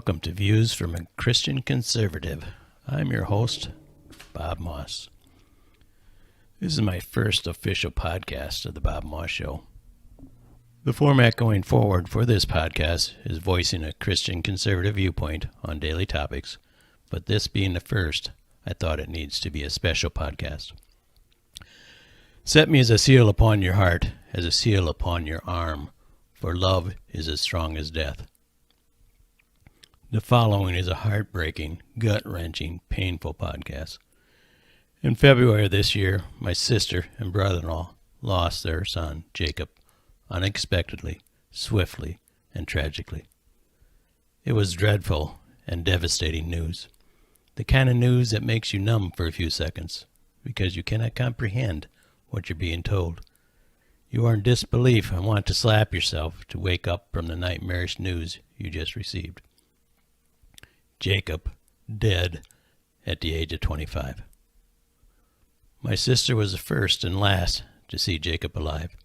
Welcome to Views from a Christian Conservative. I'm your host, Bob Moss. This is my first official podcast of the Bob Moss Show. The format going forward for this podcast is voicing a Christian conservative viewpoint on daily topics, but this being the first, I thought it needs to be a special podcast. Set me as a seal upon your heart, as a seal upon your arm, for love is as strong as death. The following is a heartbreaking, gut-wrenching, painful podcast. In February of this year, my sister and brother-in-law lost their son, Jacob, unexpectedly, swiftly, and tragically. It was dreadful and devastating news. The kind of news that makes you numb for a few seconds, because you cannot comprehend what you're being told. You are in disbelief and want to slap yourself to wake up from the nightmarish news you just received. Jacob, dead at the age of 25. My sister was the first and last to see Jacob alive.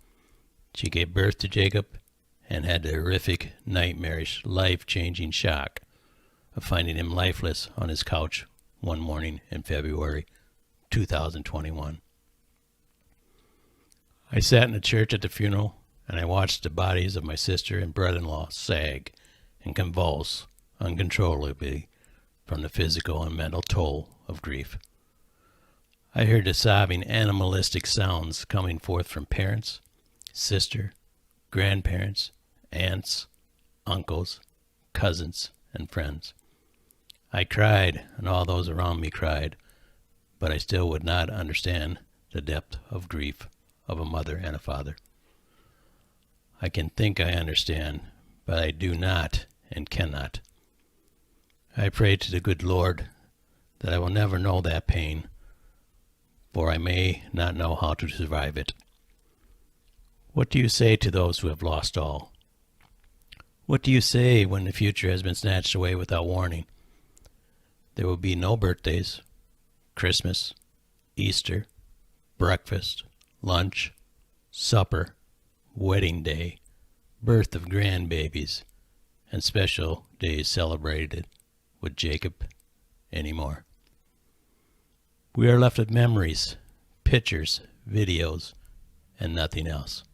She gave birth to Jacob and had the horrific, nightmarish, life-changing shock of finding him lifeless on his couch one morning in February 2021. I sat in the church at the funeral, and I watched the bodies of my sister and brother-in-law sag and convulse uncontrollably from the physical and mental toll of grief. I heard the sobbing, animalistic sounds coming forth from parents, sister, grandparents, aunts, uncles, cousins, and friends. I cried, and all those around me cried, but I still would not understand the depth of grief of a mother and a father. I can think I understand, but I do not and cannot. I pray to the good Lord that I will never know that pain, for I may not know how to survive it. What do you say to those who have lost all? What do you say when the future has been snatched away without warning? There will be no birthdays, Christmas, Easter, breakfast, lunch, supper, wedding day, birth of grandbabies, and special days celebrated with Jacob anymore. We are left with memories, pictures, videos, and nothing else.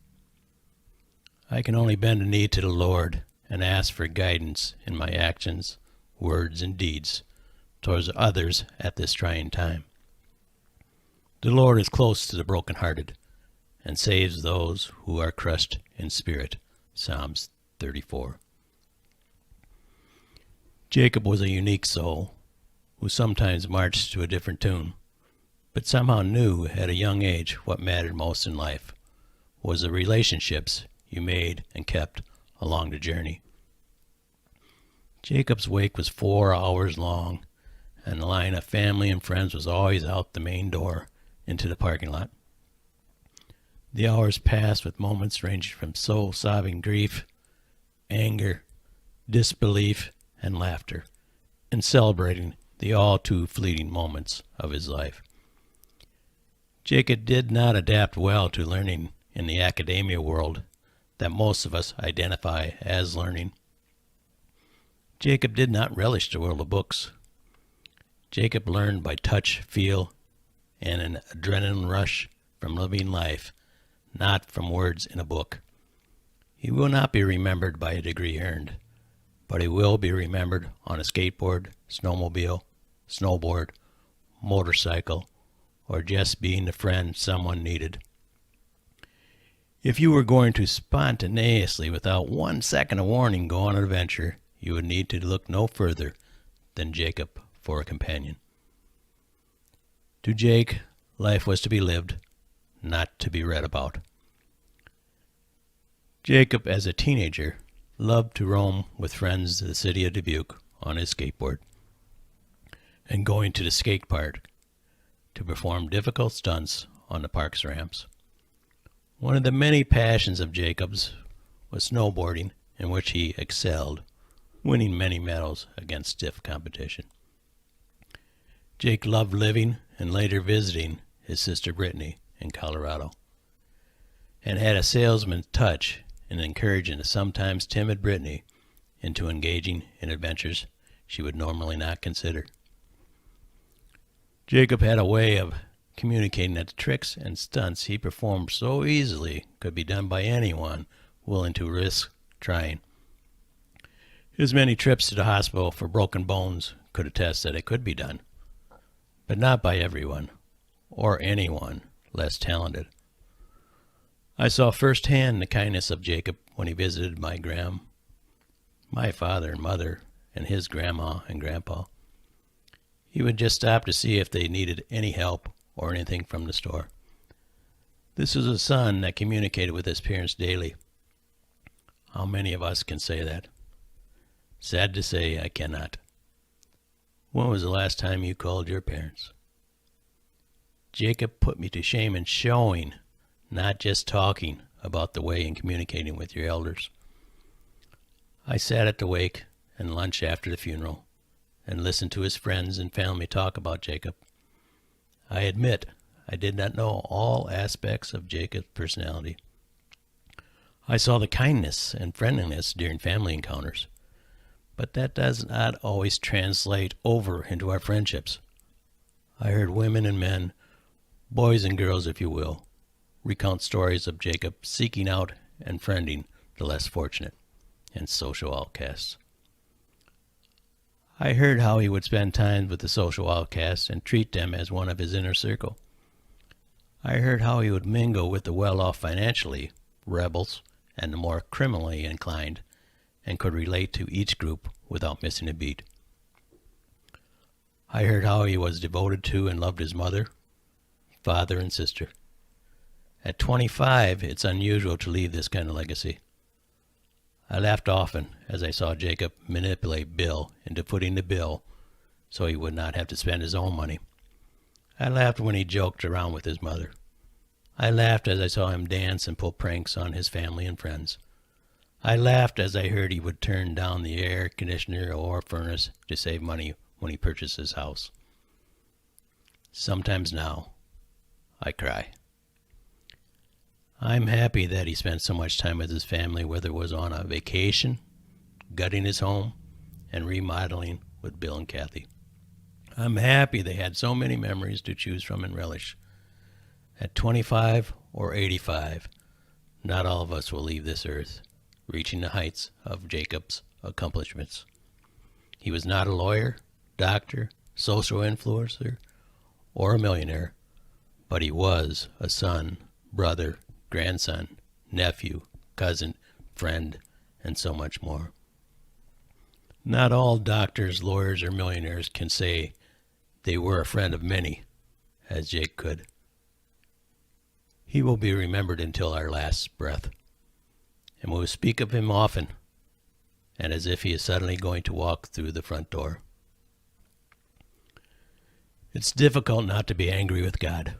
I can only bend a knee to the Lord and ask for guidance in my actions, words, and deeds towards others at this trying time. The Lord is close to the brokenhearted and saves those who are crushed in spirit. Psalms 34. Jacob was a unique soul who sometimes marched to a different tune, but somehow knew at a young age what mattered most in life was the relationships you made and kept along the journey. Jacob's wake was 4 hours long, and the line of family and friends was always out the main door into the parking lot. The hours passed with moments ranging from soul-sobbing grief, anger, disbelief, and laughter, and celebrating the all-too-fleeting moments of his life. Jacob did not adapt well to learning in the academia world that most of us identify as learning. Jacob did not relish the world of books. Jacob learned by touch, feel, and an adrenaline rush from living life, not from words in a book. He will not be remembered by a degree earned, but he will be remembered on a skateboard, snowmobile, snowboard, motorcycle, or just being the friend someone needed. If you were going to spontaneously, without 1 second of warning, go on an adventure, you would need to look no further than Jacob for a companion. To Jake, life was to be lived, not to be read about. Jacob, as a teenager, loved to roam with friends to the city of Dubuque on his skateboard and going to the skate park to perform difficult stunts on the park's ramps. One of the many passions of Jacob's was snowboarding, in which he excelled, winning many medals against stiff competition. Jake loved living and later visiting his sister Brittany in Colorado, and had a salesman's touch in encouraging the sometimes timid Brittany into engaging in adventures she would normally not consider. Jacob had a way of communicating that the tricks and stunts he performed so easily could be done by anyone willing to risk trying. His many trips to the hospital for broken bones could attest that it could be done, but not by everyone, or anyone less talented. I saw firsthand the kindness of Jacob when he visited my father and mother, and his grandma and grandpa. He would just stop to see if they needed any help or anything from the store. This was a son that communicated with his parents daily. How many of us can say that? Sad to say, I cannot. When was the last time you called your parents? Jacob put me to shame in showing, not just talking, about the way in communicating with your elders. I sat at the wake and lunch after the funeral and listened to his friends and family talk about Jacob. I admit I did not know all aspects of Jacob's personality. I saw the kindness and friendliness during family encounters, but that does not always translate over into our friendships. I heard women and men, boys and girls if you will, recount stories of Jacob seeking out and friending the less fortunate and social outcasts. I heard how he would spend time with the social outcasts and treat them as one of his inner circle. I heard how he would mingle with the well-off financially, rebels, and the more criminally inclined, and could relate to each group without missing a beat. I heard how he was devoted to and loved his mother, father, and sister. At 25, it's unusual to leave this kind of legacy. I laughed often as I saw Jacob manipulate Bill into footing the bill so he would not have to spend his own money. I laughed when he joked around with his mother. I laughed as I saw him dance and pull pranks on his family and friends. I laughed as I heard he would turn down the air conditioner or furnace to save money when he purchased his house. Sometimes now, I cry. I'm happy that he spent so much time with his family, whether it was on a vacation, gutting his home, and remodeling with Bill and Kathy. I'm happy they had so many memories to choose from and relish. At 25 or 85, not all of us will leave this earth, reaching the heights of Jacob's accomplishments. He was not a lawyer, doctor, social influencer, or a millionaire, but he was a son, brother, grandson, nephew, cousin, friend, and so much more. Not all doctors, lawyers, or millionaires can say they were a friend of many, as Jake could. He will be remembered until our last breath, and we will speak of him often, and as if he is suddenly going to walk through the front door. It's difficult not to be angry with God.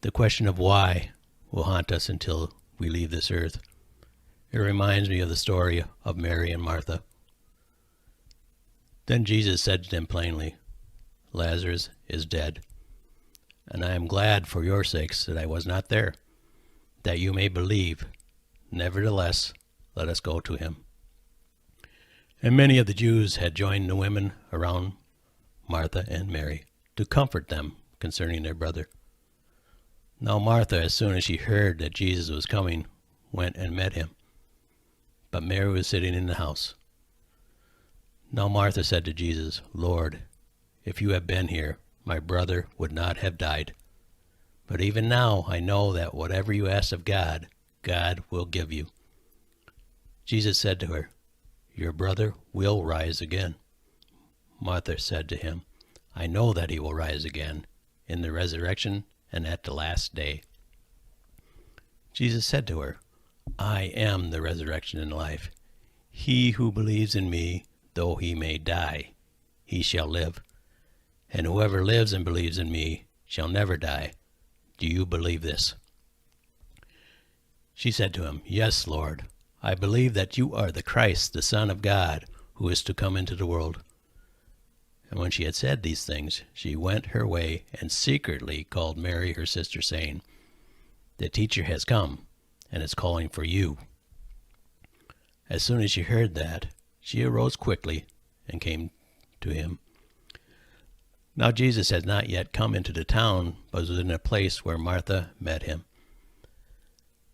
The question of why will haunt us until we leave this earth. It reminds me of the story of Mary and Martha. Then Jesus said to them plainly, Lazarus is dead, and I am glad for your sakes that I was not there, that you may believe. Nevertheless, let us go to him. And many of the Jews had joined the women around Martha and Mary to comfort them concerning their brother. Now Martha, as soon as she heard that Jesus was coming, went and met him. But Mary was sitting in the house. Now Martha said to Jesus, Lord, if you had been here, my brother would not have died. But even now I know that whatever you ask of God, God will give you. Jesus said to her, Your brother will rise again. Martha said to him, I know that he will rise again in the resurrection and at the last day. Jesus said to her, I am the resurrection and life. He who believes in me, though he may die, he shall live. And whoever lives and believes in me shall never die. Do you believe this? She said to him, Yes, Lord. I believe that you are the Christ, the Son of God, who is to come into the world. And when she had said these things, she went her way and secretly called Mary her sister, saying, The teacher has come, and is calling for you. As soon as she heard that, she arose quickly and came to him. Now Jesus had not yet come into the town, but was in a place where Martha met him.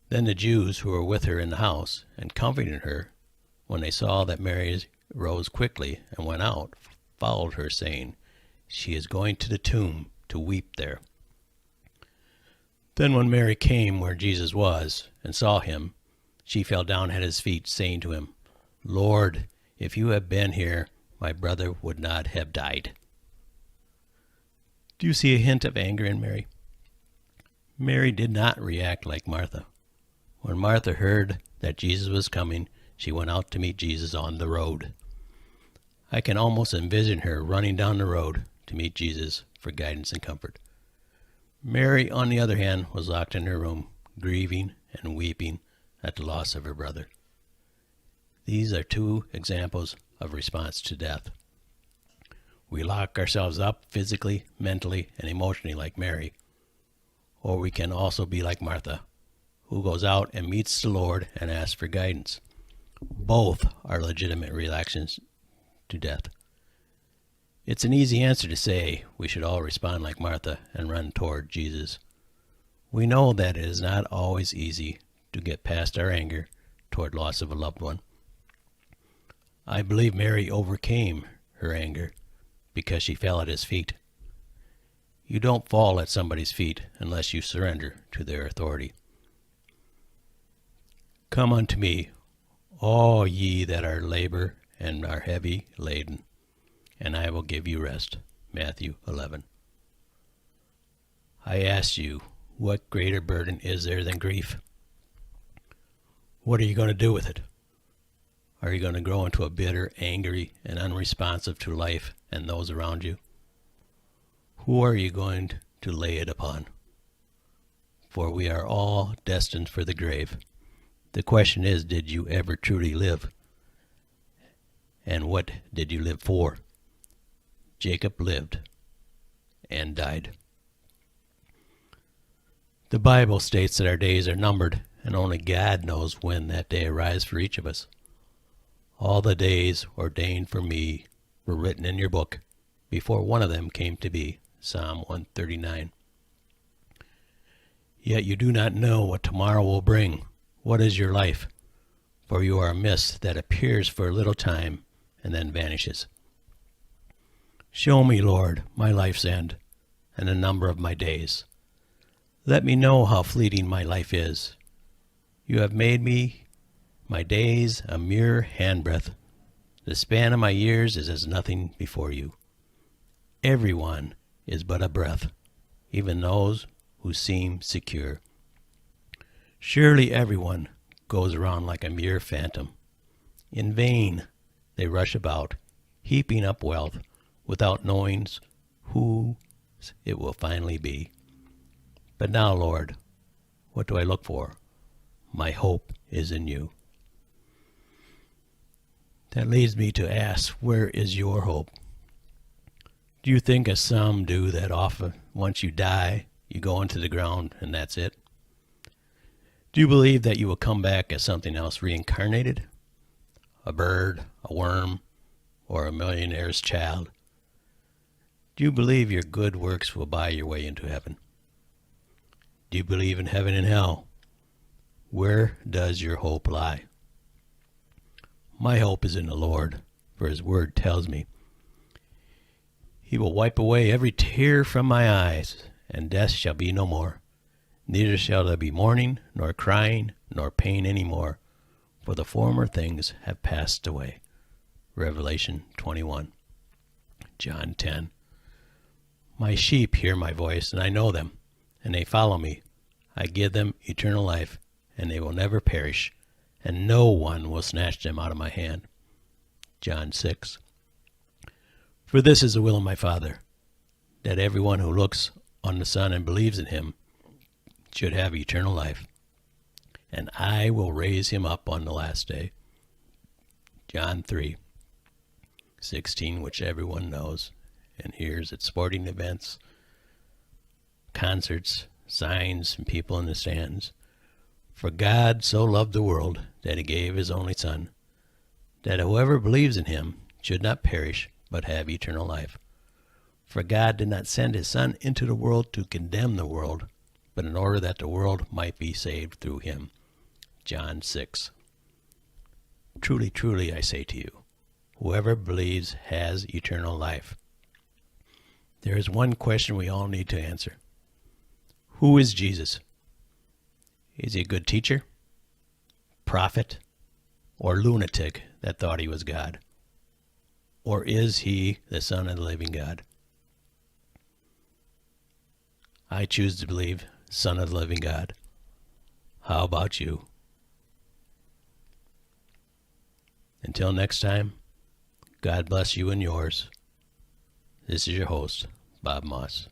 Then the Jews who were with her in the house, and comforting her, when they saw that Mary rose quickly and went out, followed her, saying, "She is going to the tomb to weep there." Then when Mary came where Jesus was, and saw him, she fell down at his feet, saying to him, "Lord, if you had been here, my brother would not have died." Do you see a hint of anger in Mary? Mary did not react like Martha. When Martha heard that Jesus was coming, she went out to meet Jesus on the road. I can almost envision her running down the road to meet Jesus for guidance and comfort. Mary, on the other hand, was locked in her room, grieving and weeping at the loss of her brother. These are two examples of response to death. We lock ourselves up physically, mentally, and emotionally like Mary, or we can also be like Martha, who goes out and meets the Lord and asks for guidance. Both are legitimate reactions to death. It's an easy answer to say we should all respond like Martha and run toward Jesus. We know that it is not always easy to get past our anger toward loss of a loved one. I believe Mary overcame her anger because she fell at his feet. You don't fall at somebody's feet unless you surrender to their authority. Come unto me, all ye that are labor and are heavy laden, and I will give you rest. Matthew 11. I ask you, what greater burden is there than grief? What are you going to do with it? Are you going to grow into a bitter, angry, and unresponsive to life and those around you? Who are you going to lay it upon? For we are all destined for the grave. The question is, did you ever truly live? And what did you live for? Jacob lived and died. The Bible states that our days are numbered, and only God knows when that day arrives for each of us. All the days ordained for me were written in your book before one of them came to be. Psalm 139. Yet you do not know what tomorrow will bring. What is your life? For you are a mist that appears for a little time and then vanishes. Show me, Lord, my life's end and the number of my days. Let me know how fleeting my life is. You have made me my days a mere handbreadth. The span of my years is as nothing before you. Everyone is but a breath, even those who seem secure. Surely everyone goes around like a mere phantom. In vain they rush about, heaping up wealth, without knowing who it will finally be. But now, Lord, what do I look for? My hope is in you. That leads me to ask, where is your hope? Do you think, as some do, that often once you die, you go into the ground and that's it? Do you believe that you will come back as something else reincarnated? A bird, a worm, or a millionaire's child? Do you believe your good works will buy your way into heaven? Do you believe in heaven and hell? Where does your hope lie? My hope is in the Lord, for his word tells me, he will wipe away every tear from my eyes, and death shall be no more. Neither shall there be mourning, nor crying, nor pain any more, for the former things have passed away. Revelation 21. John 10. My sheep hear my voice, and I know them, and they follow me. I give them eternal life, and they will never perish, and no one will snatch them out of my hand. John 6. For this is the will of my Father, that everyone who looks on the Son and believes in him should have eternal life, and I will raise him up on the last day. John 3:16, which everyone knows and hears at sporting events, concerts, signs, and people in the stands. For God so loved the world that he gave his only Son, that whoever believes in him should not perish, but have eternal life. For God did not send his Son into the world to condemn the world, but in order that the world might be saved through him. John 6. Truly, truly, I say to you, whoever believes has eternal life. There is one question we all need to answer. Who is Jesus? Is he a good teacher, prophet, or lunatic that thought he was God? Or is he the Son of the living God? I choose to believe Son of the living God. How about you? Until next time, God bless you and yours. This is your host, Bob Moss.